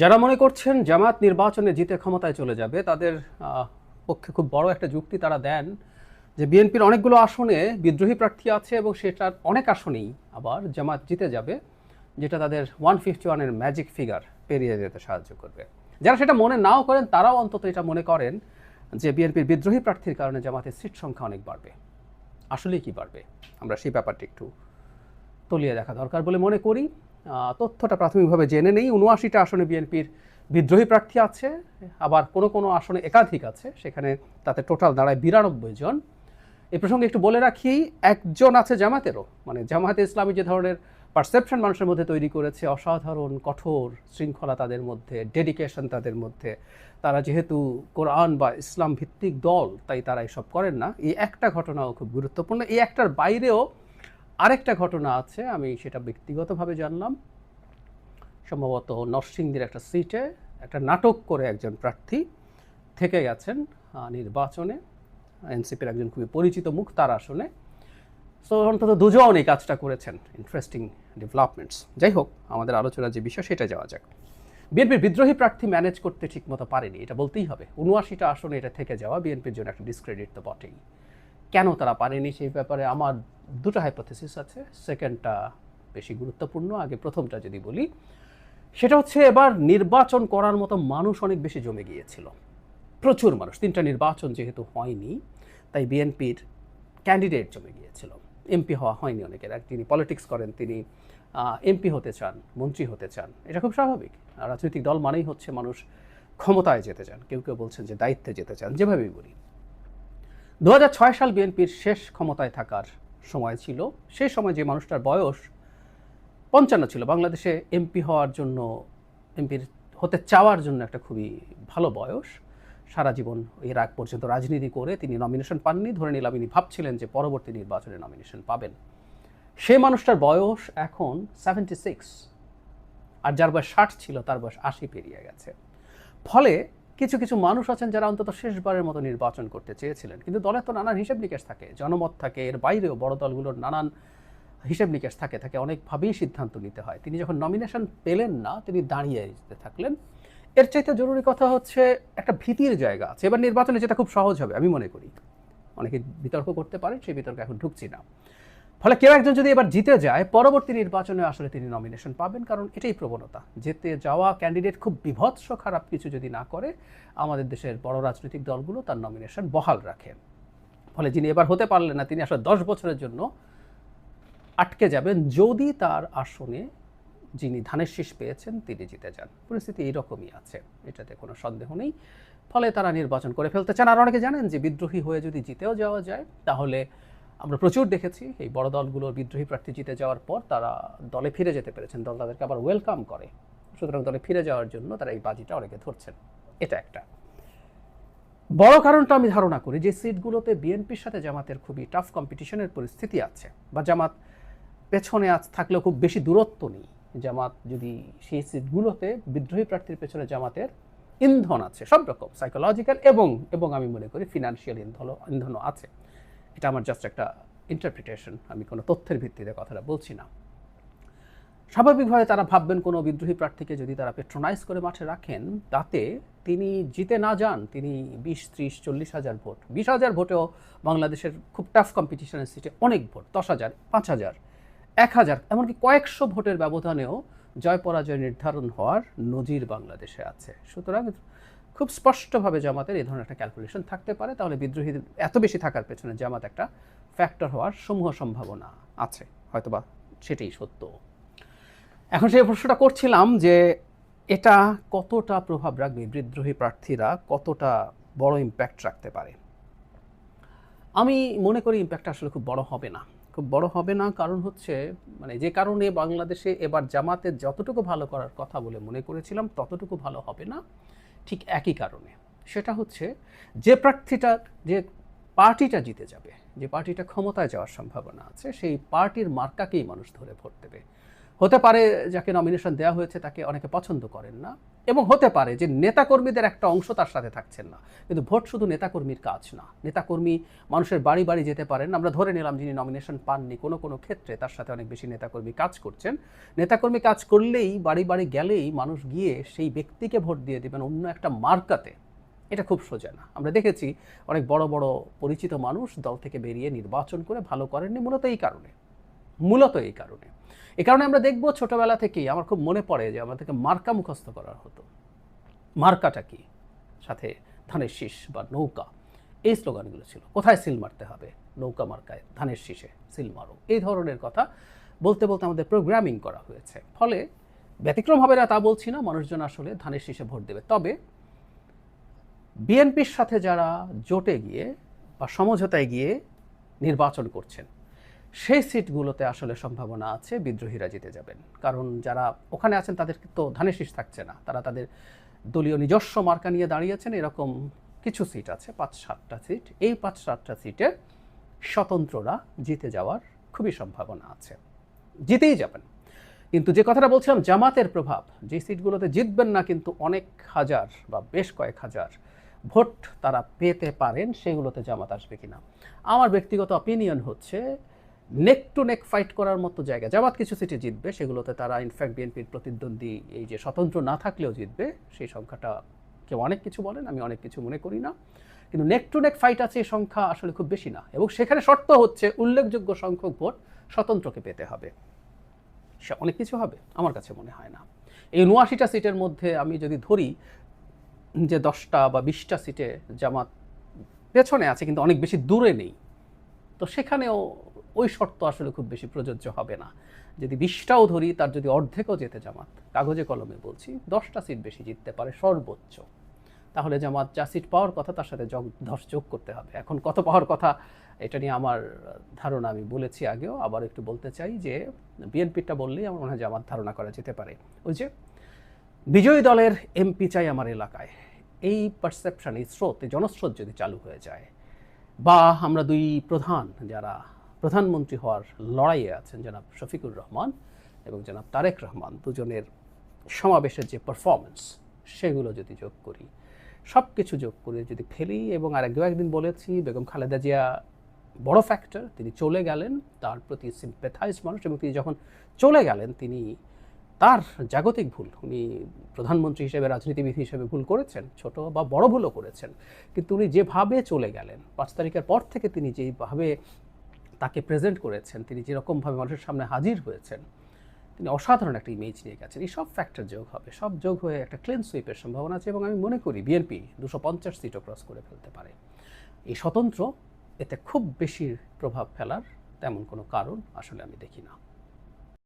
যারা মনে করছেন জামাত নির্বাচনে জিতে ক্ষমতায় চলে যাবে তাদের পক্ষে খুব বড় একটা যুক্তি তারা দেন যে বিএনপির অনেকগুলো আসনে বিদ্রোহী প্রার্থী আছে এবং সেটার অনেক আসনেই আবার জামাত জিতে যাবে, যেটা তাদের 151-এর ম্যাজিক ফিগার পেরিয়ে যেতে সাহায্য করবে। যারা সেটা মনে নাও করেন তারাও অন্তত এটা মনে করেন যে বিএনপির বিদ্রোহী প্রার্থীর কারণে জামাতের সিট সংখ্যা অনেক বাড়বে। আসলেই কি বাড়বে, আমরা সেই ব্যাপারটি একটু তলিয়ে দেখা দরকার বলে মনে করি। তথ্যটা প্রাথমিকভাবে জেনে নেই। ৭৯টা আসনে বিএনপির বিদ্রোহী প্রার্থী আছে, আবার কোনো কোনো আসনে একাধিক আছে, সেখানে তাতে টোটাল দাঁড়ায় ৯২ জন। এই প্রসঙ্গে একটু বলে রাখি, একজন আছে জামাতেরও, মানে জামাতে ইসলামী যে ধরনের পারসেপশন মানুষের মধ্যে তৈরি করেছে, অসাধারণ কঠোর শৃঙ্খলা তাদের মধ্যে, ডেডিকেশন তাদের মধ্যে, তারা যেহেতু কোরআন বা ইসলাম ভিত্তিক দল তাই তারা এসব করেন না, এই একটা ঘটনাও খুব গুরুত্বপূর্ণ। এই একটার বাইরেও আরেকটা ঘটনা আছে, আমি সেটা ব্যক্তিগতভাবে জানলাম। সম্ভবত নরসিংদীর একটা সিটে একটা নাটক করে একজন প্রার্থী থেকে গেছেন নির্বাচনে, এনসিপির একজন খুবই পরিচিত মুখ তার আসনে। সো অন্তত দুজন এই কাজটা করেছেন। Interesting developments. যাই হোক, আমাদের আলোচনার যে বিষয় সেটা যাওয়া যাক। বিএনপির বিদ্রোহী প্রার্থী ম্যানেজ করতে ঠিকমতো পারেনি, এটা বলতেই হবে। ৭৯টা আসনে এটা থেকে যাওয়া বিএনপির জন্য একটা ডিসক্রেডিট তো বটেই। কেন তারা পারেনি সেই ব্যাপারে আমার দুটো হাইপোথেসিস আছে, সেকেন্ডটা বেশি গুরুত্বপূর্ণ। আগে প্রথমটা যদি বলি, সেটা হচ্ছে এবার নির্বাচন করার মতো মানুষ অনেক বেশি জমে গিয়েছিল, প্রচুর মানুষ। 3টা নির্বাচন যেহেতু হয়নি, তাই বিএনপির ক্যান্ডিডেট জমে গিয়েছিল। এমপি হওয়া হয়নি অনেকের। যিনি পলিটিক্স করেন তিনি এমপি হতে চান, মন্ত্রী হতে চান, এটা খুব স্বাভাবিক। রাজনৈতিক দল মানেই হচ্ছে মানুষ ক্ষমতায় যেতে চান, কেউ কেউ বলছেন যে দায়িত্বে যেতে চান, যেভাবেই বলি। ২০০৬ সাল বিএনপির শেষ ক্ষমতায় থাকার সময় ছিল। সেই সময় যে মানুষটার বয়স ৫৫ ছিল, বাংলাদেশে এমপি হওয়ার জন্য, এমপির হতে চাওয়ার জন্য একটা খুবই ভালো বয়স। সারা জীবন এর আগ পর্যন্ত রাজনীতি করে তিনি নমিনেশন পাননি, ধরে নিলাম ইনি ভাবছিলেন যে পরবর্তী নির্বাচনে নমিনেশন পাবেন। সেই মানুষটার বয়স এখন 76, আর যার বয়স ৬০ ছিল তার বয়স ৮০ পেরিয়ে গেছে। ফলে কিছু কিছু মানুষ আছেন যারা অন্তত শেষবারের মতো নির্বাচন করতে চেয়েছিলেন, কিন্তু দলের তো নানান হিসেব নিকেশ থাকে, জনমত থাকে, এর বাইরেও বড় দলগুলোর নানান হিসেব নিকেশ থাকে, তাকে অনেকভাবেই সিদ্ধান্ত নিতে হয়। তিনি যখন নমিনেশন পেলেন না, তিনি দাঁড়িয়ে যেতে থাকলেন। এর চাইতে জরুরি কথা হচ্ছে একটা ভীতির জায়গা আছে। এবার নির্বাচনে যেটা খুব সহজ হবে আমি মনে করি, অনেকে বিতর্ক করতে পারেন, সেই বিতর্কে এখন ঢুকছি না। ফলে কেউ একজন যদি এবার জিতে যায়, পরবর্তী নির্বাচনে আসলে তিনি নমিনেশন পাবেন, কারণ এটাই প্রবণতা। যেতে যাওয়া ক্যান্ডিডেট খুব বিভৎস খারাপ কিছু যদি না করে, আমাদের দেশের বড় রাজনৈতিক দলগুলো তার নমিনেশন বহাল রাখে। ফলে যিনি এবার হতে পারলেন না, তিনি আসলে 10 বছরের জন্য আটকে যাবেন যদি তার আসনে যিনি ধানের শীষ পেয়েছেন তিনি জিতে যান। পরিস্থিতি এইরকমই আছে, এটাতে কোনো সন্দেহ নেই। ফলে তারা নির্বাচন করে ফেলতে চান। আর অনেকে জানেন যে বিদ্রোহী হয়ে যদি জিতেও যাওয়া যায়, তাহলে আমরা প্রচুর দেখেছি এই বড় দলগুলোর বিদ্রোহী প্রার্থী জিতে যাওয়ার পর তারা দলে ফিরে যেতে পেরেছেন, দল তাদেরকে আবার ওয়েলকাম করে। সুতরাং দলে ফিরে যাওয়ার জন্য তারা এই বাজিটা অনেকে ধরছেন। এটা একটা বড় কারণটা আমি ধারণা করি যে সিটগুলোতে বিএনপির সাথে জামাতের খুবই টাফ কম্পিটিশনের পরিস্থিতি আছে, বা জামাত পেছনে আজ থাকলেও খুব বেশি দূরত্ব নেই। জামাত যদি সেই সিটগুলোতে বিদ্রোহী প্রার্থীর পেছনে জামাতের ইন্ধন আছে, সব রকম সাইকোলজিক্যাল এবং আমি মনে করি ফিনান্সিয়াল ইন্ধনও আছে। এটা আমার জাস্ট একটা ইন্টারপ্রিটেশন, আমি কোনো তথ্যের ভিত্তিতে কথাটা বলছি না। স্বাভাবিকভাবে তারা ভাববেন কোনো বিদ্রোহী প্রার্থীকে যদি তারা পেট্রোনাইজ করে মাঠে রাখেন, তাতে তিনি জিতে না যান, তিনি ২০, ৩০, ৪০ হাজার ভোট, ২০,০০০ ভোটেও বাংলাদেশের খুব টাফ কম্পিটিশনের সিটে অনেক ভোট, ১০,০০০, ৫,০০০, ১,০০০, এমনকি কয়েকশো ভোটের ব্যবধানেও জয় পরাজয় নির্ধারণ হওয়ার নজির বাংলাদেশে আছে। সুতরাং খুব স্পষ্টভাবে জামাতের এই ধরনের একটা ক্যালকুলেশন থাকতে পারে, তাহলে বিদ্রোহীদের এত বেশি থাকার পেছনে জামাত একটা ফ্যাক্টর হওয়ার সমূহ সম্ভাবনা আছে, হয়তোবা সেটাই সত্য। এখন সেই প্রশ্নটা করছিলাম যে এটা কতটা প্রভাব রাখবে, বিদ্রোহী প্রার্থীরা কতটা বড় ইম্প্যাক্ট রাখতে পারে। আমি মনে করি ইম্প্যাক্টটা আসলে খুব বড় হবে না, খুব বড় হবে না। কারণ হচ্ছে, মানে যে কারণে বাংলাদেশে এবার জামাতের যতটুকু ভালো করার কথা বলে মনে করেছিলাম ততটুকু ভালো হবে না, ঠিক একই কারণে। সেটা হচ্ছে যে প্রার্থীটা, যে পার্টিটা জিতে যাবে, যে পার্টিটা ক্ষমতায় যাওয়ার সম্ভাবনা আছে, সেই পার্টির মার্কাকেই মানুষ ধরে ভোট দেবে। হতে পারে যাকে নমিনেশন দেওয়া হয়েছে তাকে অনেকে পছন্দ করেন না, এবং হতে পারে যে নেতাকর্মীদের একটা অংশ তার সাথে থাকছেন না। কিন্তু ভোট শুধু নেতাকর্মীর কাজ না, নেতাকর্মী মানুষের বাড়ি বাড়ি যেতে পারেন। আমরা ধরে নিলাম যিনি নমিনেশন পাননি, কোনো কোনো ক্ষেত্রে তার সাথে অনেক বেশি নেতাকর্মী কাজ করছেন। নেতাকর্মী কাজ করলেই, বাড়ি বাড়ি গেলেই মানুষ গিয়ে সেই ব্যক্তিকে ভোট দিয়ে দেবেন অন্য একটা মার্কাতে, এটা খুব সোজা না। আমরা দেখেছি অনেক বড় বড় পরিচিত মানুষ দল থেকে বেরিয়ে নির্বাচন করে ভালো করেননি, মূলত এই কারণে। এই কারণে আমরা দেখব ছোটবেলা থেকেই আমার খুব মনে পড়ে যে আমাদেরকে মার্কা মুখস্থ করা হতো। মার্কাটা কি, সাথে ধানের শীষ বা নৌকা, এই স্লোগানগুলো ছিল। কোথায় সিল মারতে হবে, নৌকা মার্কায়, ধানের শীষে সিল মারো, এই ধরনের কথা বলতে বলতে আমাদের প্রোগ্রামিং করা হয়েছে। ফলে ব্যতিক্রম হবে না তা বলছি না, মানুষজন আসলে ধানের শীষে ভোট দেবে। তবে বিএনপির সাথে যারা জোটে গিয়ে বা সমঝোতায় গিয়ে নির্বাচন করছেন, সেই সিটগুলোতে আসলে সম্ভাবনা আছে বিদ্রোহীরা জিতে যাবেন। কারণ যারা ওখানে আছেন তাদের তো ধানের শীষ থাকছে না, তারা তাদের দলীয় নিজস্ব মার্কা নিয়ে দাঁড়িয়েছেন। এরকম কিছু সিট আছে, 5-7টা সিট। এই 5-7টা সিটে স্বতন্ত্ররা জিতে যাওয়ার খুবই সম্ভাবনা আছে, জিতেই যাবেন। কিন্তু যে কথাটা বলছিলাম জামাতের প্রভাব, যে সিটগুলোতে জিতবেন না কিন্তু অনেক হাজার বা বেশ কয়েক হাজার ভোট তারা পেতে পারেন, সেগুলোতে জামাত আসবে কিনা। আমার ব্যক্তিগত অপিনিয়ন হচ্ছে নেক টু নেক ফাইট করার মতো জায়গা জামাত কিছু সিটে জিতবে, সেগুলোতে তারা ইনফ্যাক্ট বিএনপির প্রতিদ্বন্দ্বী এই যে স্বতন্ত্র না থাকলেও জিতবে। সেই সংখ্যাটা কেউ অনেক কিছু বলেন, আমি অনেক কিছু মনে করি না। কিন্তু নেক টু নেক ফাইট আছে, এই সংখ্যা আসলে খুব বেশি না, এবং সেখানে শর্ত হচ্ছে উল্লেখযোগ্য সংখ্যক ভোট স্বতন্ত্রকে পেতে হবে। সে অনেক কিছু হবে আমার কাছে মনে হয় না। এই ৭৯টা সিটের মধ্যে আমি যদি ধরি যে 10টা বা 20টা সিটে জামাত পেছনে আছে কিন্তু অনেক বেশি দূরে নেই, তো সেখানেও ওই শর্ত আসলে খুব বেশি প্রযোজ্য হবে না। যদি 20টাও ধরি, তার যদি অর্ধেকও যেতে জামাত, কাগজে কলমে বলছি 10টা সিট বেশি জিততে পারে সর্বোচ্চ, তাহলে জামাত যা সিট পাওয়ার কথা তার সাথে 10 যোগ করতে হবে। এখন কত পাওয়ার কথা এটা নিয়ে আমার ধারণা আমি বলেছি আগেও, আবার একটু বলতে চাই যে বিএনপিটা বললেই আমার মনে হয় জামাত ধারণা করা যেতে পারে। ওই যে বিজয়ী দলের এমপি চাই আমার এলাকায়, এই পারসেপশন, এই স্রোত, এই জনস্রোত যদি চালু হয়ে যায়, বা আমরা দুই প্রধান যারা প্রধানমন্ত্রী হওয়ার লড়াইয়ে আছেন, জনাব শফিকুর রহমান এবং জনাব তারেক রহমান, দুজনের সমাবেশের যে পারফরমেন্স, সেগুলো যদি যোগ করি, সব কিছু যোগ করে যদি ফেলি, এবং আর একদিন বলেছি বেগম খালেদা জিয়া বড় ফ্যাক্টর, তিনি চলে গেলেন, তার প্রতি সিম্প্যাথাইজ মানুষ, এবং তিনি যখন চলে গেলেন তিনি তার জাগতিক ভুল, উনি প্রধানমন্ত্রী হিসেবে, রাজনীতিবিদ হিসেবে ভুল করেছেন, ছোট বা বড় ভুলও করেছেন, কিন্তু উনি যেভাবে চলে গেলেন 5 তারিখের পর থেকে, তিনি যেভাবে তাকে প্রেজেন্ট করেছেন, তিনি যেরকমভাবে মানুষের সামনে হাজির হয়েছেন, তিনি অসাধারণ একটা ইমেজ নিয়ে গেছেন। এই সব ফ্যাক্টর যোগ হবে, সব যোগ হয়ে একটা ক্লিন সুইপের সম্ভাবনা আছে, এবং আমি মনে করি বিএনপি 250 সিটও ক্রস করে ফেলতে পারে। এই স্বতন্ত্র এতে খুব বেশি প্রভাব ফেলার তেমন কোনো কারণ আসলে আমি দেখি না।